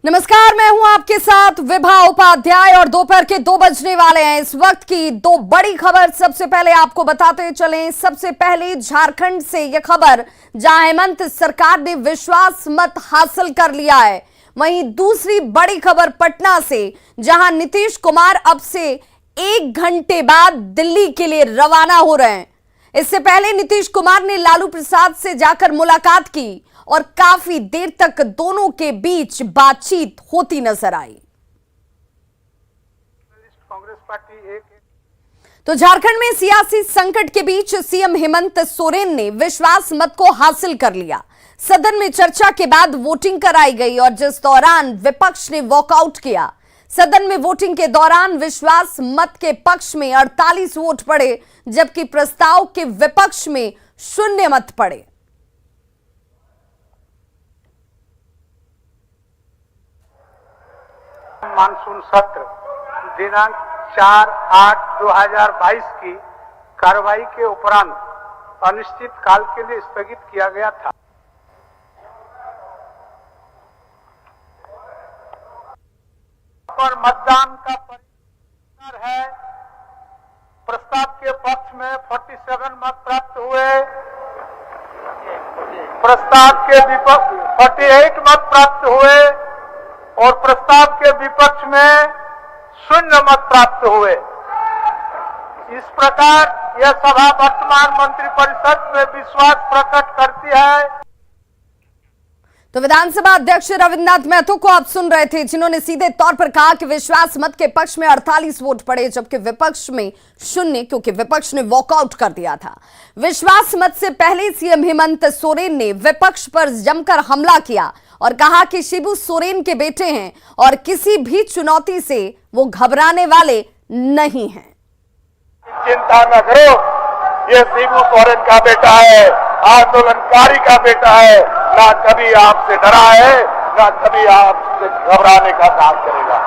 नमस्कार, मैं हूं आपके साथ विभा उपाध्याय और दोपहर के 2 बजने वाले हैं। इस वक्त की 2 बड़ी खबर सबसे पहले आपको बताते चलें। सबसे पहले झारखंड से यह खबर, जहां हेमंत सरकार ने विश्वास मत हासिल कर लिया है। वहीं दूसरी बड़ी खबर पटना से, जहां नीतीश कुमार अब से 1 घंटे बाद दिल्ली के लिए रवाना हो रहे हैं। इससे पहले नीतीश कुमार ने लालू प्रसाद से जाकर मुलाकात की और काफी देर तक दोनों के बीच बातचीत होती नजर आई। कांग्रेस पार्टी तो झारखंड में सियासी संकट के बीच सीएम हेमंत सोरेन ने विश्वास मत को हासिल कर लिया। सदन में चर्चा के बाद वोटिंग कराई गई और जिस दौरान विपक्ष ने वॉकआउट किया। सदन में वोटिंग के दौरान विश्वास मत के पक्ष में 48 वोट पड़े, जबकि प्रस्ताव के विपक्ष में 0 मत पड़े। मानसून सत्र दिनांक 4/8/2022 की कार्रवाई के उपरांत अनिश्चित काल के लिए स्थगित किया गया था। पर मतदान का परिणाम है। प्रस्ताव के पक्ष में 47 मत प्राप्त हुए, प्रस्ताव के विपक्ष 48 मत प्राप्त हुए और प्रस्ताव के विपक्ष में 0 मत प्राप्त हुए। इस प्रकार यह सभा वर्तमान मंत्रिपरिषद में विश्वास प्रकट करती है। तो विधानसभा अध्यक्ष रविन्द्रनाथ महतो को आप सुन रहे थे, जिन्होंने सीधे तौर पर कहा कि विश्वास मत के पक्ष में 48 वोट पड़े, जबकि विपक्ष में 0, क्योंकि विपक्ष ने वॉकआउट कर दिया था। विश्वास मत से पहले सीएम हेमंत सोरेन ने विपक्ष पर जमकर हमला किया और कहा कि शिबू सोरेन के बेटे हैं और किसी भी चुनौती से वो घबराने वाले नहीं हैं। चिंता न करो, ये शिबू सोरेन का बेटा है, आंदोलनकारी का बेटा है, ना कभी आपसे डरा है, ना कभी आपसे घबराने का काम करेगा।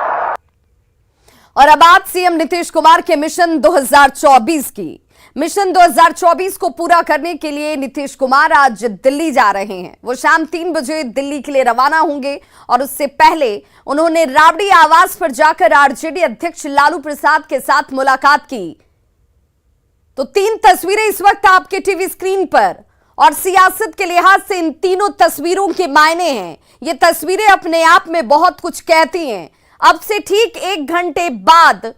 और अब बात सीएम नीतीश कुमार के मिशन 2024 की। मिशन 2024 को पूरा करने के लिए नीतीश कुमार आज दिल्ली जा रहे हैं। वो शाम 3 बजे दिल्ली के लिए रवाना होंगे और उससे पहले उन्होंने राबड़ी आवास पर जाकर आरजेडी अध्यक्ष लालू प्रसाद के साथ मुलाकात की। तो 3 तस्वीरें इस वक्त आपके टीवी स्क्रीन पर, और सियासत के लिहाज से इन तीनों तस्वीरों के मायने हैं। ये तस्वीरें अपने आप में बहुत कुछ कहती हैं। अब से ठीक 1 घंटे बाद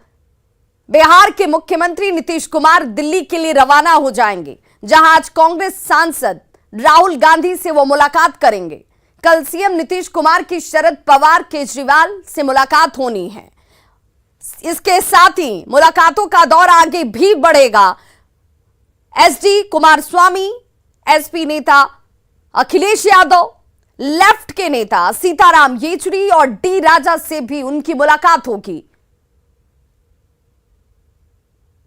बिहार के मुख्यमंत्री नीतीश कुमार दिल्ली के लिए रवाना हो जाएंगे, जहां आज कांग्रेस सांसद राहुल गांधी से वो मुलाकात करेंगे। कल सीएम नीतीश कुमार की शरद पवार केजरीवाल से मुलाकात होनी है। इसके साथ ही मुलाकातों का दौर आगे भी बढ़ेगा। एसडी कुमारस्वामी, एसपी नेता अखिलेश यादव, लेफ्ट के नेता सीताराम येचुरी और डी राजा से भी उनकी मुलाकात होगी।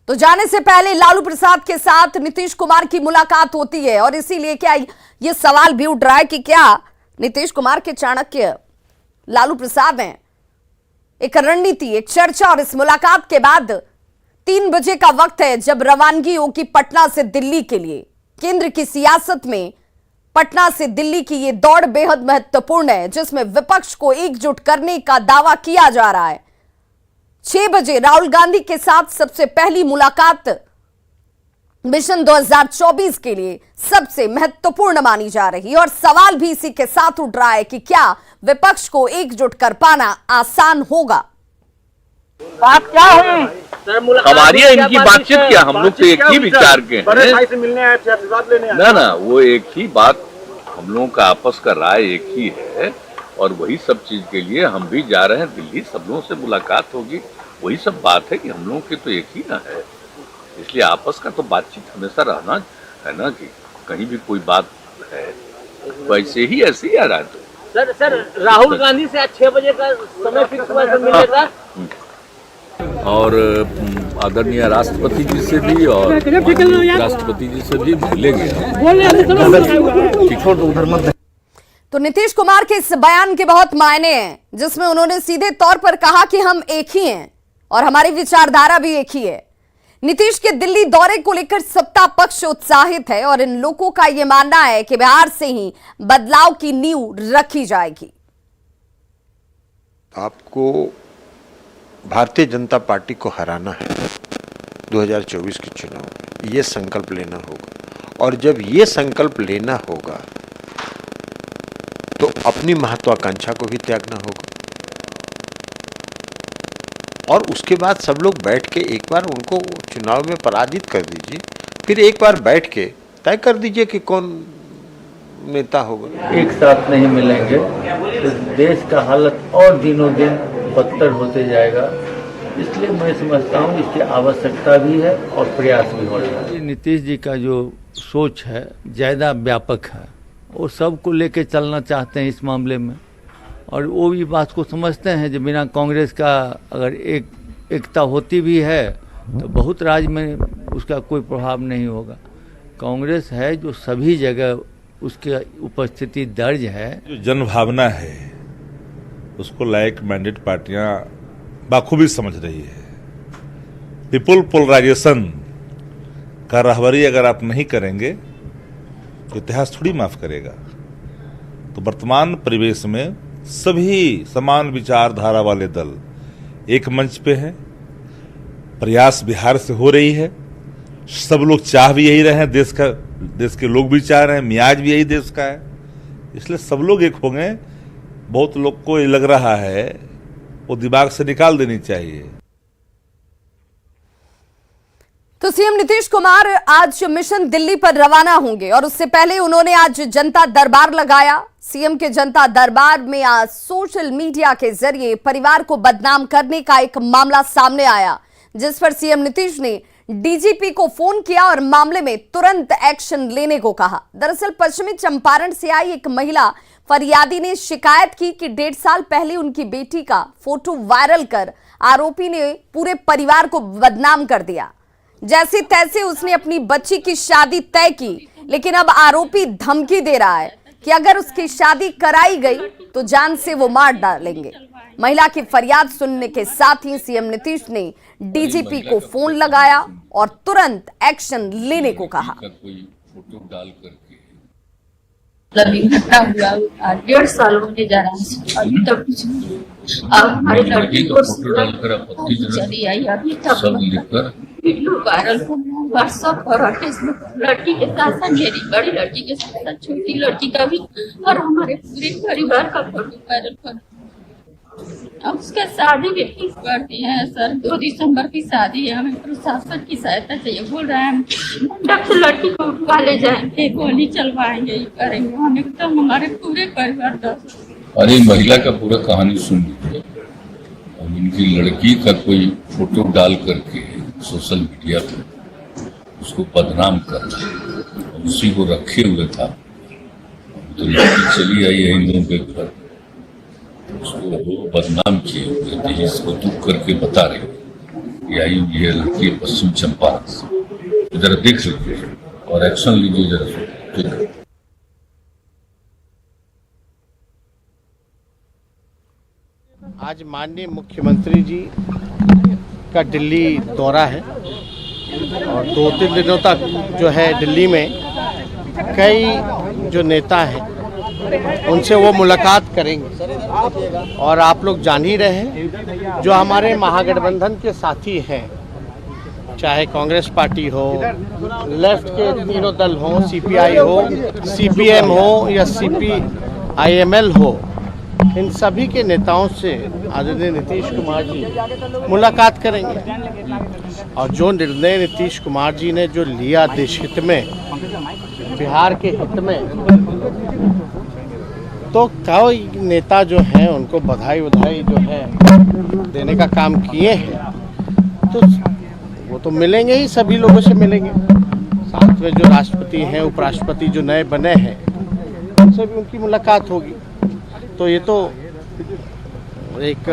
तो जाने से पहले लालू प्रसाद के साथ नीतीश कुमार की मुलाकात होती है और इसीलिए क्या यह सवाल भी उठ रहा है कि क्या नीतीश कुमार के चाणक्य लालू प्रसाद हैं। एक रणनीति, एक चर्चा, और इस मुलाकात के बाद 3 बजे का वक्त है जब रवानगी होगी पटना से दिल्ली के लिए। केंद्र की सियासत में पटना से दिल्ली की यह दौड़ बेहद महत्वपूर्ण है, जिसमें विपक्ष को एकजुट करने का दावा किया जा रहा है। 6 बजे राहुल गांधी के साथ सबसे पहली मुलाकात मिशन 2024 के लिए सबसे महत्वपूर्ण मानी जा रही है और सवाल भी इसी के साथ उठ रहा है कि क्या विपक्ष को एकजुट कर पाना आसान होगा। बात क्या हुई? हमारी इनकी बातचीत क्या, हम लोग तो एक ही विचार के हैं। से मिलने आए थे, आशीर्वाद लेने आए। ना वो एक ही बात, हम लोगों का आपस का राय एक ही है और वही सब चीज के लिए हम भी जा रहे हैं दिल्ली। सब लोगों से मुलाकात होगी, वही सब बात है कि हम लोगों की तो एक ही ना है। इसलिए आपस का तो बातचीत हमेशा रहना है ना, कि कहीं भी कोई बात है तो ऐसे ही आ रहा है। तो सर राहुल गांधी से आज 6 बजे का समय फिक्स हुआ है मिलने का, और आदरणीय राष्ट्रपति जी से भी और राष्ट्रपति जी से भी मिलेंगे। तो नीतीश कुमार के इस बयान के बहुत मायने हैं, जिसमें उन्होंने सीधे तौर पर कहा कि हम एक ही हैं और हमारी विचारधारा भी एक ही है। नीतीश के दिल्ली दौरे को लेकर सत्ता पक्ष उत्साहित है और इन लोगों का यह मानना है कि बिहार से ही बदलाव की नींव रखी जाएगी। आपको भारतीय जनता पार्टी को हराना है 2024 के चुनाव में, ये संकल्प लेना होगा। और जब ये संकल्प लेना होगा तो अपनी महत्वाकांक्षा को भी त्यागना होगा। और उसके बाद सब लोग बैठ के एक बार उनको चुनाव में पराजित कर दीजिए, फिर एक बार बैठ के तय कर दीजिए कि कौन नेता होगा। एक साथ नहीं मिलेंगे तो देश का हालत और दिनों दिन बदतर होते जाएगा। इसलिए मैं समझता हूँ इसकी आवश्यकता भी है और प्रयास भी हो रहा है। नीतीश जी का जो सोच है ज़्यादा व्यापक है, वो सबको लेके चलना चाहते हैं इस मामले में, और वो भी बात को समझते हैं जो बिना कांग्रेस का अगर एकता होती भी है तो बहुत राज्य में उसका कोई प्रभाव नहीं होगा। कांग्रेस है जो सभी जगह उसकी उपस्थिति दर्ज है। जो जनभावना है उसको लाइक मैंडेट पार्टियां बाखूबी समझ रही है। पीपुल पोलराइजेशन का रहबरी अगर आप नहीं करेंगे तो इतिहास थोड़ी माफ करेगा। तो वर्तमान परिवेश में सभी समान विचारधारा वाले दल एक मंच पे हैं। प्रयास बिहार से हो रही है, सब लोग चाह भी यही रहे हैं, देश के लोग भी चाह रहे हैं, मियाज भी यही देश का है, इसलिए सब लोग एक हो गए। बहुत लोग को ये लग रहा है वो दिमाग से निकाल देनी चाहिए। तो सीएम नीतीश कुमार आज मिशन दिल्ली पर रवाना होंगे और उससे पहले उन्होंने आज जनता दरबार लगाया। सीएम के जनता दरबार में आज सोशल मीडिया के जरिए परिवार को बदनाम करने का एक मामला सामने आया, जिस पर सीएम नीतीश ने डीजीपी को फोन किया और मामले में तुरंत एक्शन लेने को कहा। दरअसल पश्चिमी चंपारण से आई एक महिला फरियादी ने शिकायत की कि 1.5 साल पहले उनकी बेटी का फोटो वायरल कर आरोपी ने पूरे परिवार को बदनाम कर दिया। जैसे तैसे उसने अपनी बच्ची की शादी तय की, लेकिन अब आरोपी धमकी दे रहा है कि अगर उसकी शादी कराई गई तो जान से वो मार डालेंगे। महिला की फरियाद सुनने के साथ ही सीएम नीतीश ने डीजीपी को फोन लगाया और तुरंत एक्शन लेने को कहा। लड़की घटना हुआ 1.5 साल होने जा रहा है, अभी तक कुछ नहीं। अब हमारी लड़की को चली आई, अभी तक वीडियो वायरल हो रहा है व्हाट्सएप और फेसबुक। लड़की के साथ साथ मेरी बड़ी लड़की के साथ साथ छोटी लड़की का भी और हमारे पूरे परिवार का फोटो वायरल कर। अब उसका शादी भी फिक्स कर दिए हैं सर, 2 दिसंबर की शादी है। हमें प्रशासन की सहायता चाहिए। बोल रहे हैं मंडप से लड़की को उठवा ले जाएंगे, गोली चलवाएंगे, ये करेंगे। हमें तो हमारे पूरे परिवार का। अरे महिला का पूरा कहानी सुन लीजिए। अब इनकी लड़की का कोई फोटो डाल करके सोशल मीडिया पे उसको बदनाम करना, उसी को रखे हुए था। तो लड़की चली आई है इन लोगों के घर, उसको बदनाम किए हुए थे, इसको दुख करके बता रहे ये आई ये लड़की पश्चिम चंपारण से। जरा देख लीजिए और एक्शन लीजिए जरा। आज माननीय मुख्यमंत्री जी का दिल्ली दौरा है और 2-3 दिनों तक जो है दिल्ली में कई जो नेता हैं उनसे वो मुलाकात करेंगे। और आप लोग जान ही रहे हैं जो हमारे महागठबंधन के साथी हैं, चाहे कांग्रेस पार्टी हो, लेफ्ट के तीनों दल हो, सीपीआई हो, सीपीएम हो या सीपीआईएमएल हो, इन सभी के नेताओं से आदरणीय नीतीश कुमार जी मुलाकात करेंगे। और जो निर्णय नीतीश कुमार जी ने जो लिया देश हित में, बिहार के हित में, तो कई नेता जो हैं उनको बधाई जो है देने का काम किए हैं। तो वो तो मिलेंगे ही, सभी लोगों से मिलेंगे। साथ में जो राष्ट्रपति हैं, उपराष्ट्रपति जो नए बने हैं, उनसे भी उनकी मुलाकात होगी। तो ये तो एक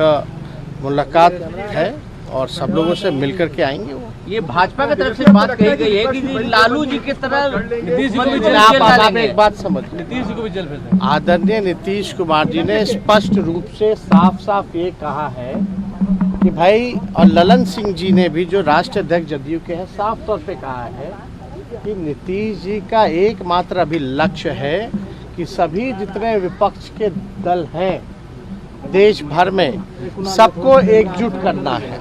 मुलाकात है और सब लोगों से मिलकर के आएंगे। वो ये भाजपा की तरफ से बात कही गई है कि लालू जी की तरह नीतीश जी को भी जेल आप एक बात समझ, नीतीश जी को भी जेल भेज। आदरणीय नीतीश कुमार जी ने स्पष्ट रूप से साफ ये कहा है कि भाई, और ललन सिंह जी ने भी जो राष्ट्रीय अध्यक्ष जदयू के हैं, साफ तौर पे कहा है कि नीतीश जी का एकमात्र अभी लक्ष्य है कि सभी जितने विपक्ष के दल हैं देश भर में सबको एकजुट करना है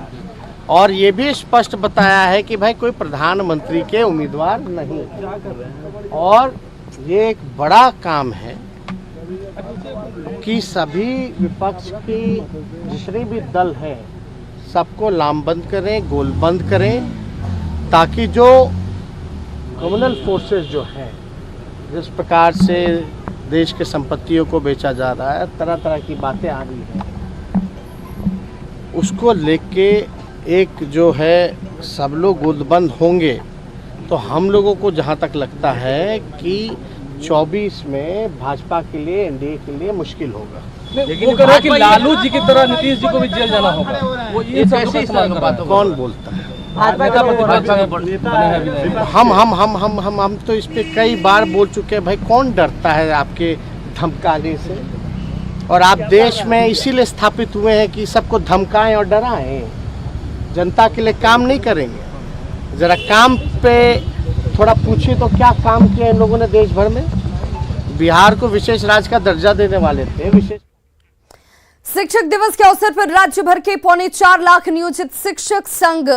और ये भी स्पष्ट बताया है कि भाई कोई प्रधानमंत्री के उम्मीदवार नहीं, और ये एक बड़ा काम है कि सभी विपक्ष की जितने भी दल है सबको लामबंद करें, गोलबंद करें, ताकि जो कम्युनल फोर्सेस जो है, जिस प्रकार से देश के संपत्तियों को बेचा जा रहा है, तरह तरह की बातें आ रही हैं, उसको लेके एक जो है सब लोग गोलबंद होंगे तो हम लोगों को जहां तक लगता है कि 24 में भाजपा के लिए, एनडीए के लिए मुश्किल होगा। लेकिन वो कह रहे हैं कि लालू जी की तरह नीतीश जी को भी जेल जाना होगा, वो ये कैसी कौन बोलता है? हम तो इस पे कई बार बोल चुके हैं भाई, कौन डरता है आपके धमकाने से? और आप देश में इसीलिए स्थापित हुए हैं कि सबको धमकाएं और डराएं, जनता के लिए काम नहीं करेंगे। जरा काम पे थोड़ा पूछिए तो क्या काम किया इन लोगों ने देश भर में? बिहार को विशेष राज्य का दर्जा देने वाले थे। विशेष शिक्षक दिवस के अवसर पर राज्य भर के 4.25 लाख नियोजित शिक्षक संघ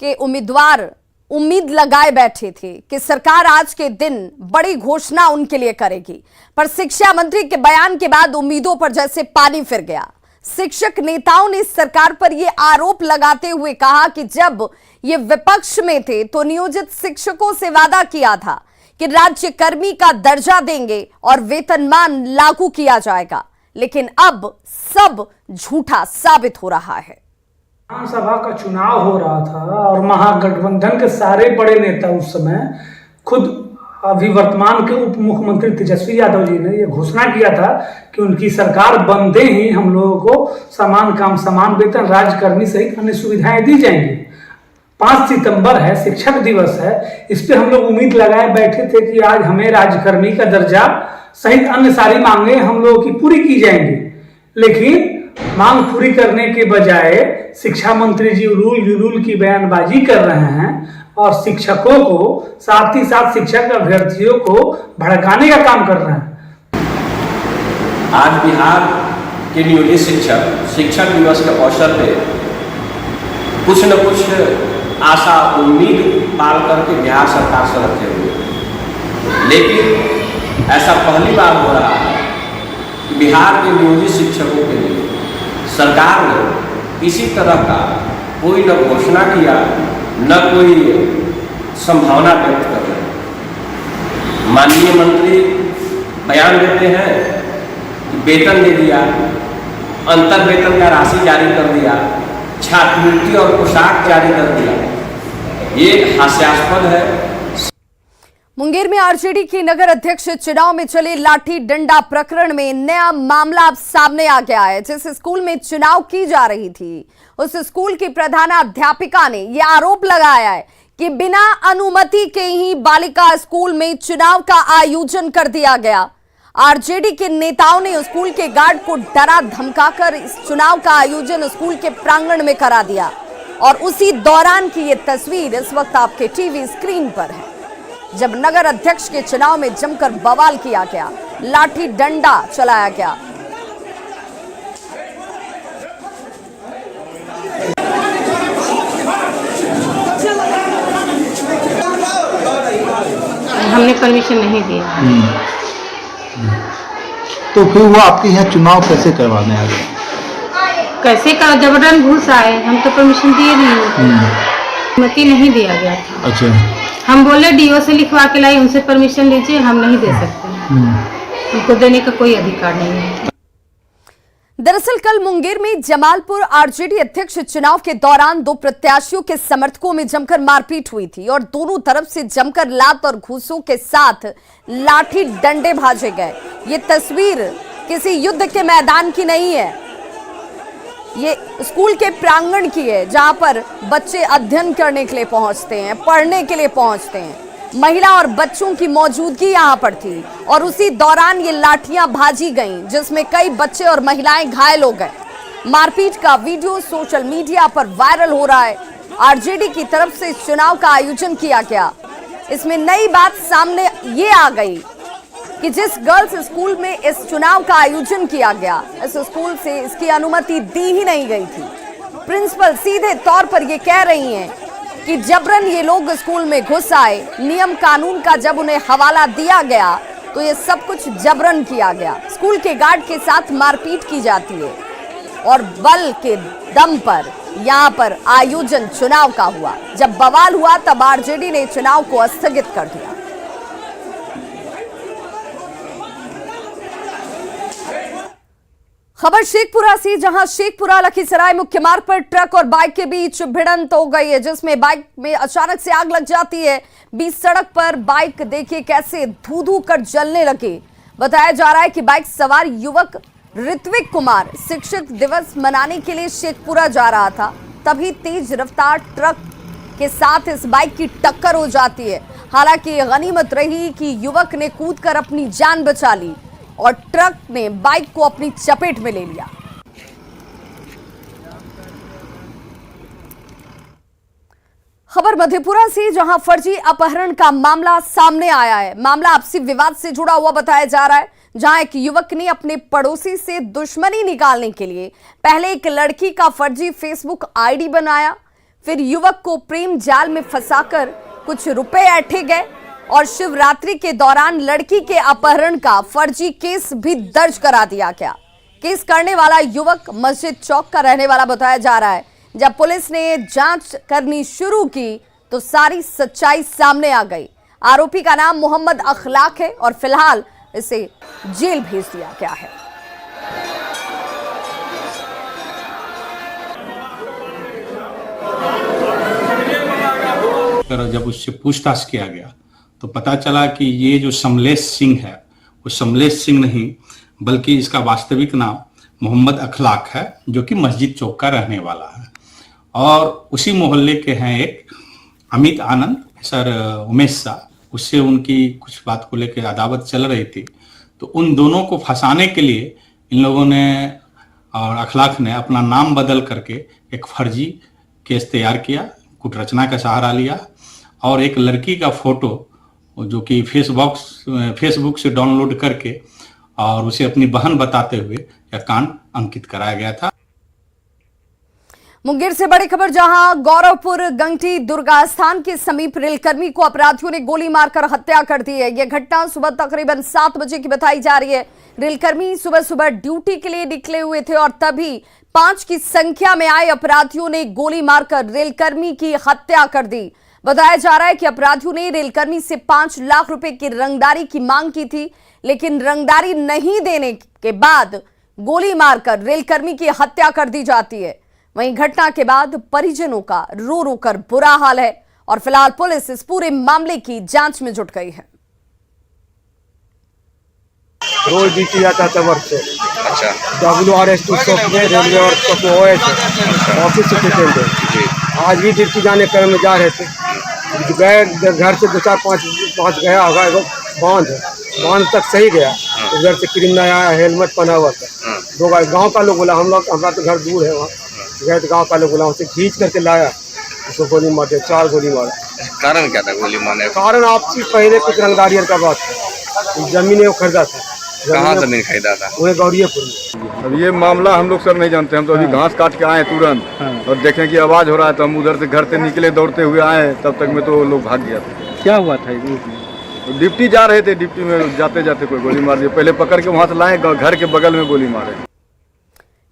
के उम्मीदवार उम्मीद लगाए बैठे थे कि सरकार आज के दिन बड़ी घोषणा उनके लिए करेगी, पर शिक्षा मंत्री के बयान के बाद उम्मीदों पर जैसे पानी फिर गया। शिक्षक नेताओं ने सरकार पर यह आरोप लगाते हुए कहा कि जब ये विपक्ष में थे तो नियोजित शिक्षकों से वादा किया था कि राज्यकर्मी का दर्जा देंगे और वेतनमान लागू किया जाएगा, लेकिन अब सब झूठा साबित हो रहा है। विधानसभा का चुनाव हो रहा था और महागठबंधन के सारे बड़े नेता उस समय, खुद अभी वर्तमान के उप मुख्यमंत्री तेजस्वी यादव जी ने यह घोषणा किया था कि उनकी सरकार बनते ही हम लोगों को समान काम समान वेतन, राज्यकर्मी सहित अन्य सुविधाएं दी जाएंगी। 5 सितंबर है, शिक्षक दिवस है, इस पे हम लोग उम्मीद लगाए बैठे थे कि आज हमें राज्यकर्मी का दर्जा सहित अन्य सारी मांगे हम लोगों की पूरी की जाएंगी, लेकिन मांग पूरी करने के बजाय शिक्षा मंत्री जी उलूल की बयानबाजी कर रहे हैं और शिक्षकों को साथ ही साथ शिक्षक अभ्यर्थियों को भड़काने का काम कर रहे हैं। आज बिहार के नियोजित शिक्षक दिवस के अवसर पे कुछ न कुछ आशा उम्मीद पाल करके बिहार सरकार से रखे हुए, लेकिन ऐसा पहली बार हो रहा है कि बिहार के नियोजित शिक्षकों के लिए सरकार ने किसी तरह का कोई न घोषणा किया, न कोई संभावना व्यक्त कर रहे। माननीय मंत्री बयान देते हैं कि वेतन दे दिया, अंतर वेतन का राशि जारी कर दिया, छात्रवृत्ति और पोशाक जारी कर दिया, ये हास्यास्पद है। मुंगेर में आरजेडी के नगर अध्यक्ष चुनाव में चले लाठी डंडा प्रकरण में नया मामला अब सामने आ गया है। जिस स्कूल में चुनाव की जा रही थी उस स्कूल की प्रधानाध्यापिका ने यह आरोप लगाया है कि बिना अनुमति के ही बालिका स्कूल में चुनाव का आयोजन कर दिया गया। आरजेडी के नेताओं ने स्कूल के गार्ड को डरा धमकाकर इस चुनाव का आयोजन स्कूल के प्रांगण में करा दिया और उसी दौरान की ये तस्वीर इस वक्त आपके टीवी स्क्रीन पर है, जब नगर अध्यक्ष के चुनाव में जमकर बवाल किया गया, लाठी डंडा चलाया गया। हमने परमिशन नहीं दिया। तो फिर वो आपके यहाँ चुनाव कैसे करवाने आ गए? कैसे का जबरन घुस आए, हम तो परमिशन दिए नहीं, अनुमति नहीं दिया गया था। अच्छा, हम बोले डीओ से लिखवा के लाई, उनसे परमिशन लीजिए, हम नहीं दे सकते, उनको देने का कोई अधिकार नहीं है। दरअसल कल मुंगेर में जमालपुर आरजेडी अध्यक्ष चुनाव के दौरान दो प्रत्याशियों के समर्थकों में जमकर मारपीट हुई थी और दोनों तरफ से जमकर लात और घूसों के साथ लाठी डंडे भाजे गए। ये तस्वीर किसी युद्ध के मैदान की नहीं है, ये स्कूल के प्रांगण की है, जहां पर बच्चे अध्ययन करने के लिए पहुंचते हैं, पढ़ने के लिए पहुंचते हैं। महिला और बच्चों की मौजूदगी यहां पर थी और उसी दौरान ये लाठियां भाजी गईं, जिसमें कई बच्चे और महिलाएं घायल हो गए। मारपीट का वीडियो सोशल मीडिया पर वायरल हो रहा है। आरजेडी की तरफ से इस चुनाव का आयोजन किया गया। इसमें नई बात सामने ये आ गई कि जिस गर्ल्स स्कूल में इस चुनाव का आयोजन किया गया, इस स्कूल से इसकी अनुमति दी ही नहीं गई थी। प्रिंसिपल सीधे तौर पर ये कह रही हैं कि जबरन ये लोग स्कूल में घुस आए, नियम कानून का जब उन्हें हवाला दिया गया तो ये सब कुछ जबरन किया गया। स्कूल के गार्ड के साथ मारपीट की जाती है और बल के दम पर यहाँ पर आयोजन चुनाव का हुआ। जब बवाल हुआ तब आरजेडी ने चुनाव को स्थगित कर दिया। खबर शेखपुरा से, जहां शेखपुरा लखीसराय मुख्य मार्ग पर ट्रक और बाइक के बीच भिड़ंत हो गई है, जिसमें बाइक में अचानक से आग लग जाती है। बीच सड़क पर बाइक देखिए कैसे धू धू कर जलने लगे। बताया जा रहा है कि बाइक सवार युवक ऋत्विक कुमार शिक्षक दिवस मनाने के लिए शेखपुरा जा रहा था, तभी तेज रफ्तार ट्रक के साथ इस बाइक की टक्कर हो जाती है। हालांकि गनीमत रही कि युवक ने कूदकर अपनी जान बचा ली और ट्रक ने बाइक को अपनी चपेट में ले लिया। खबर मधेपुरा से, जहां फर्जी अपहरण का मामला सामने आया है। मामला आपसी विवाद से जुड़ा हुआ बताया जा रहा है, जहां एक युवक ने अपने पड़ोसी से दुश्मनी निकालने के लिए पहले एक लड़की का फर्जी फेसबुक आईडी बनाया, फिर युवक को प्रेम जाल में फंसाकर कुछ रुपए ऐंठे गए और शिवरात्रि के दौरान लड़की के अपहरण का फर्जी केस भी दर्ज करा दिया गया। केस करने वाला युवक मस्जिद चौक का रहने वाला बताया जा रहा है। जब पुलिस ने जांच करनी शुरू की तो सारी सच्चाई सामने आ गई। आरोपी का नाम मोहम्मद अखलाक है और फिलहाल इसे जेल भेज दिया गया है। जब उससे पूछताछ किया गया तो पता चला कि ये जो समलेश सिंह है वो समलेश सिंह नहीं बल्कि इसका वास्तविक नाम मोहम्मद अखलाक है, जो कि मस्जिद चौक का रहने वाला है। और उसी मोहल्ले के हैं एक अमित आनंद सर उमेश शाह, उससे उनकी कुछ बात को लेकर अदावत चल रही थी। तो उन दोनों को फंसाने के लिए इन लोगों ने और अखलाक ने अपना नाम बदल करके एक फर्जी केस तैयार किया, कुटरचना का सहारा लिया और एक लड़की का फोटो जो कि फेसबुक से डाउनलोड करके और उसे अपनी बहन बताते हुए यह कांड अंकित कराया गया था। मुंगेर से बड़ी खबर, जहां गौरवपुर गंगटी दुर्गा स्थान के समीप रेलकर्मी को अपराधियों ने गोली मारकर हत्या कर दी है। यह घटना सुबह तकरीबन 7 बजे की बताई जा रही है। रेलकर्मी सुबह सुबह ड्यूटी के लिए निकले हुए थे और तभी 5 की संख्या में आए अपराधियों ने गोली मारकर रेलकर्मी की हत्या कर दी। बताया जा रहा है कि अपराधियों ने रेलकर्मी से 5 लाख रुपए की रंगदारी की मांग की थी, लेकिन रंगदारी नहीं देने के बाद गोली मारकर रेलकर्मी की हत्या कर दी जाती है। वहीं घटना के बाद परिजनों का रो रो कर बुरा हाल है और फिलहाल पुलिस इस पूरे मामले की जांच में जुट गई है। रोज ड्यूटी आता था वर्क से। अच्छा। WRS रेलवे ऑफिस से आज भी ड्यूटी जाने क्रम में जा रहे थे, गए घर से 2-4-5 गया होगा, बांध तक सही गया। उधर से क्रिमिनल आया, हेलमेट पहना हुआ था। 2 गाँव का लोग बोला, हमारा तो घर दूर है, वहाँ गए तो गाँव का लोग बोला, उसे खींच करके लाया, उसको गोली मार दिया, 4 गोली मारा। कारण क्या था गोली मारने का? कारण आपसी पहले कुछ रंगदारियत का बात था, जमीन वो खरीदा था। कहाँ जमीन खरीदा था? वही गौरियापुर में। अब ये मामला हम लोग सर नहीं जानते, हम तो अभी घास काट के आए तुरंत और देखें कि आवाज हो रहा है तो हम उधर से घर से निकले, दौड़ते हुए आए, तब तक में तो लोग भाग गया था। क्या हुआ था? डिप्टी जा रहे थे, डिप्टी में जाते जाते कोई गोली मार दिया, पहले पकड़ के वहां से लाए, घर के बगल में गोली मारे।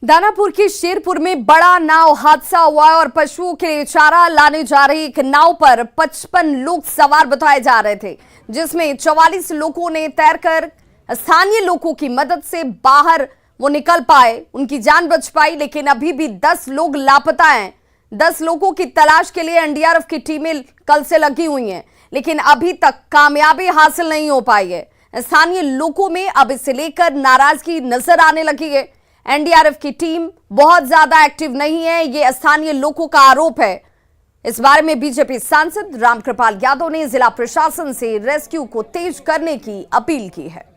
दानापुर के शेरपुर में बड़ा नाव हादसा हुआ है और पशुओं के लिए चारा लाने जा रही एक नाव पर 55 लोग सवार बताए जा रहे थे, जिसमें 44 लोगों ने तैरकर स्थानीय लोगों की मदद से बाहर वो निकल पाए, उनकी जान बच पाई। लेकिन अभी भी 10 लोग लापता हैं। 10 लोगों की तलाश के लिए एनडीआरएफ की टीमें कल से लगी हुई हैं, लेकिन अभी तक कामयाबी हासिल नहीं हो पाई है। स्थानीय लोगों में अब इसे लेकर नाराजगी नजर आने लगी है। एनडीआरएफ की टीम बहुत ज्यादा एक्टिव नहीं है, ये स्थानीय लोगों का आरोप है। इस बारे में बीजेपी सांसद रामकृपाल यादव ने जिला प्रशासन से रेस्क्यू को तेज करने की अपील की है।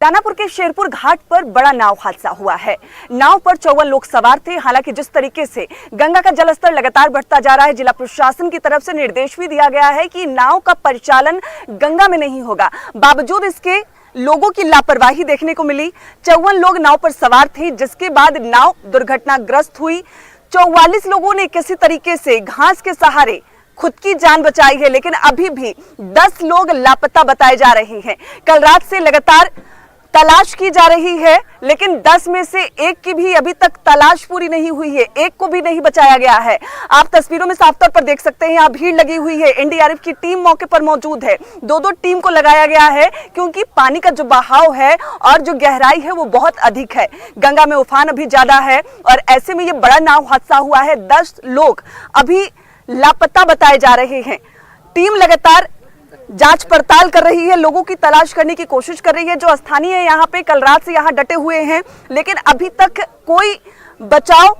दानापुर के शेरपुर घाट पर बड़ा नाव हादसा हुआ है। नाव पर 54 लोग सवार थे। हालांकि जिस तरीके से गंगा का जलस्तर लगातार बढ़ता जा रहा है, जिला प्रशासन की तरफ से निर्देश भी दिया गया है कि नाव का परिचालन गंगा में नहीं होगा। बावजूद इसके लोगों की लापरवाही देखने को मिली। 54 लोग नाव पर सवार थे, जिसके बाद नाव दुर्घटनाग्रस्त हुई। 44 लोगों ने किसी तरीके से घास के सहारे खुद की जान बचाई है, लेकिन अभी भी 10 लोग लापता बताए जा रहे हैं। कल रात से लगातार तलाश की जा रही है, लेकिन 10 में से एक की भी अभी तक तलाश पूरी नहीं हुई है, एक को भी नहीं बचाया गया है। आप तस्वीरों में साफ तौर पर देख सकते हैं, यहाँ भीड़ लगी हुई है। एनडीआरएफ की टीम मौके पर मौजूद है। दो टीम को लगाया गया है, क्योंकि पानी का जो बहाव है और जो गहराई है वो बहुत अधिक है। गंगा में उफान अभी ज्यादा है और ऐसे में ये बड़ा नाव हादसा हुआ है। 10 लोग अभी लापता बताए जा रहे हैं। टीम लगातार जांच पड़ताल कर रही है, लोगों की तलाश करने की कोशिश कर रही है। जो स्थानीय है यहाँ पे कल रात से यहाँ डटे हुए हैं, लेकिन अभी तक कोई बचाव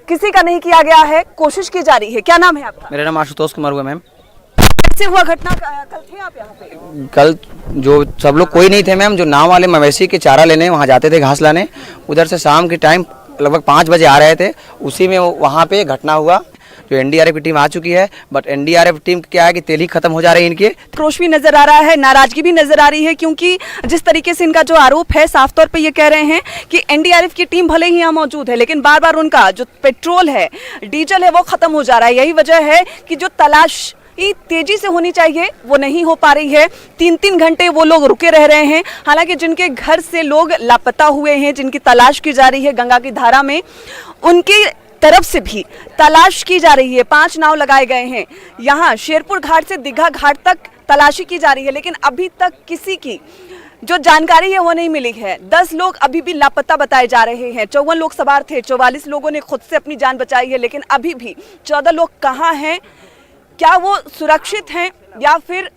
किसी का नहीं किया गया है। कोशिश की जा रही है। क्या नाम है आपका? मेरा नाम आशुतोष कुमार हुआ मैम। कैसे हुआ घटना? कल थे आप यहाँ पे? कल जो सब लोग कोई नहीं थे मैम, जो नाव वाले मवेशी के चारा लेने वहाँ जाते थे घास लाने, उधर से शाम के टाइम लगभग 5 बजे आ रहे थे। उसी में वहाँ पे घटना हुआ। जो एनडीआरएफ की टीम आ चुकी है, बट एनडीआरएफ टीम क्या है कि तेल ही खत्म हो जा रही है। इनके क्रोश भी नजर आ रहा है, नाराजगी भी नजर आ रही है, क्योंकि जिस तरीके से इनका जो आरोप है, साफ तौर पे ये कह रहे हैं कि एनडीआरएफ की टीम भले ही यहाँ मौजूद है, लेकिन बार बार उनका जो पेट्रोल है, डीजल है, वो खत्म हो जा रहा है। यही वजह है कि जो तलाश तेजी से होनी चाहिए वो नहीं हो पा रही है। 3-3 घंटे वो लोग रुके रह रहे हैं। हालांकि जिनके घर से लोग लापता हुए हैं, जिनकी तलाश की जा रही है गंगा की धारा में, उनकी तरफ से भी तलाश की जा रही है। 5 नाव लगाए गए हैं। यहाँ शेरपुर घाट से दीघा घाट तक तलाशी की जा रही है, लेकिन अभी तक किसी की जो जानकारी है वो नहीं मिली है। 10 लोग अभी भी लापता बताए जा रहे हैं। 54 लोग सवार थे, 44 लोगों ने खुद से अपनी जान बचाई है, लेकिन अभी भी 14 लोग कहाँ हैं? क्या वो सुरक्षित हैं या फिर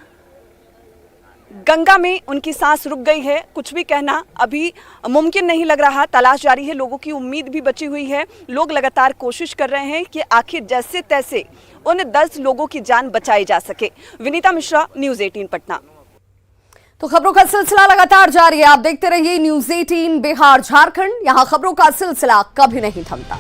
गंगा में उनकी सांस रुक गई है? कुछ भी कहना अभी मुमकिन नहीं लग रहा। तलाश जारी है, लोगों की उम्मीद भी बची हुई है। लोग लगातार कोशिश कर रहे हैं कि आखिर जैसे तैसे उन 10 लोगों की जान बचाई जा सके। विनीता मिश्रा, न्यूज़ 18 पटना। तो खबरों का सिलसिला लगातार जारी है। आप देखते रहिए न्यूज़ 18 बिहार झारखंड। यहाँ खबरों का सिलसिला कभी नहीं थमता।